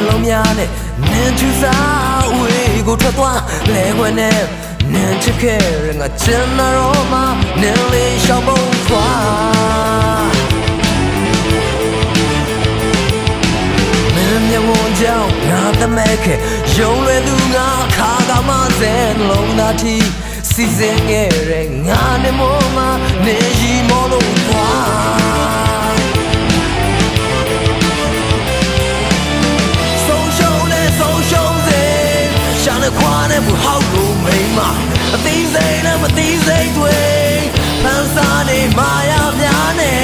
လုံးများနဲ့နင်းချူစားဝေးကိုထွက်သွားလဲခွက်နဲ့နင်းချစ်ခဲ့ရငါချင်တော်မှာနင်းလေးရှောင်းပုံသွားမင်းမျက်ဝန်းကြောင့်ငါသမဲခဲ့ရုံလွယ်သူငါခါကမှစဲလုံးသားတီစီစဉ်ခဲ့ရငါနဲ့မောမှာနေရီမောလို့သွားခွာနဲ့ဘူးဟောက်လို့မိမအသိစိတ်နဲ့မသိစိတ်တွေဖန်စားနေမာယာများနဲ့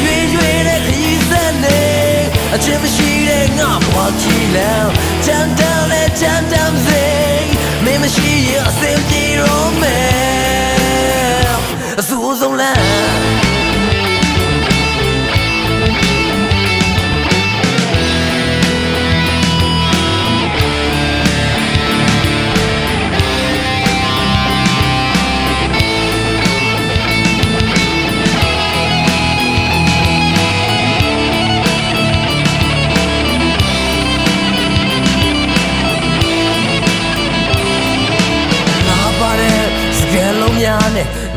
ရွေရွေနဲ့ခရီးစက်နေအချင်းမရှိတဲ့ငါဘွားကြည့်လမ်းချမ်းတမ်းနဲ့ချမ်းတမ်းစေမင်းမရှိရင်အစင်ပြေတော့မယ်အဆူဆုံးလမ်း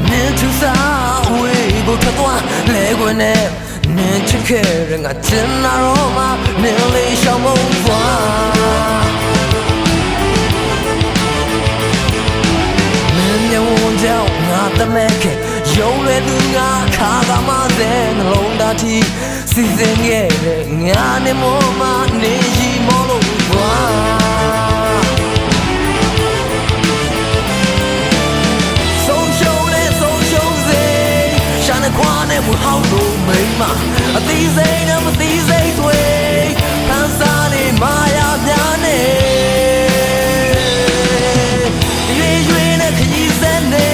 နင်းချူစားဝေးကိုထွက်သွားလဲခွင်နဲ့နင်းချစ်ခဲ့ရငါချင်တော်မှာနင်းလေးရှောင်းပုံသွားမင်းမျက်ဝန်းကြောင့်ငါသမဲခဲ့ရုံလွယ်သူငါခါကမှစဲနှလုံးသားတီစီစဉ်ခဲ့တဲ့ငါနဲ့မောမှာနေရီမောလို့သွားခွာနဲ့ဘူးဟောက်လို့မိမအသိစိတ်နဲ့မသိစိတ်တွေဖန်စားနေမာယာများနဲ့ရွေရွေနဲ့ခရီးစက်နေ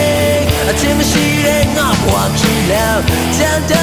အချင်းမရှိတဲ့ငါဘွားကြည့်လမ်းချမ်း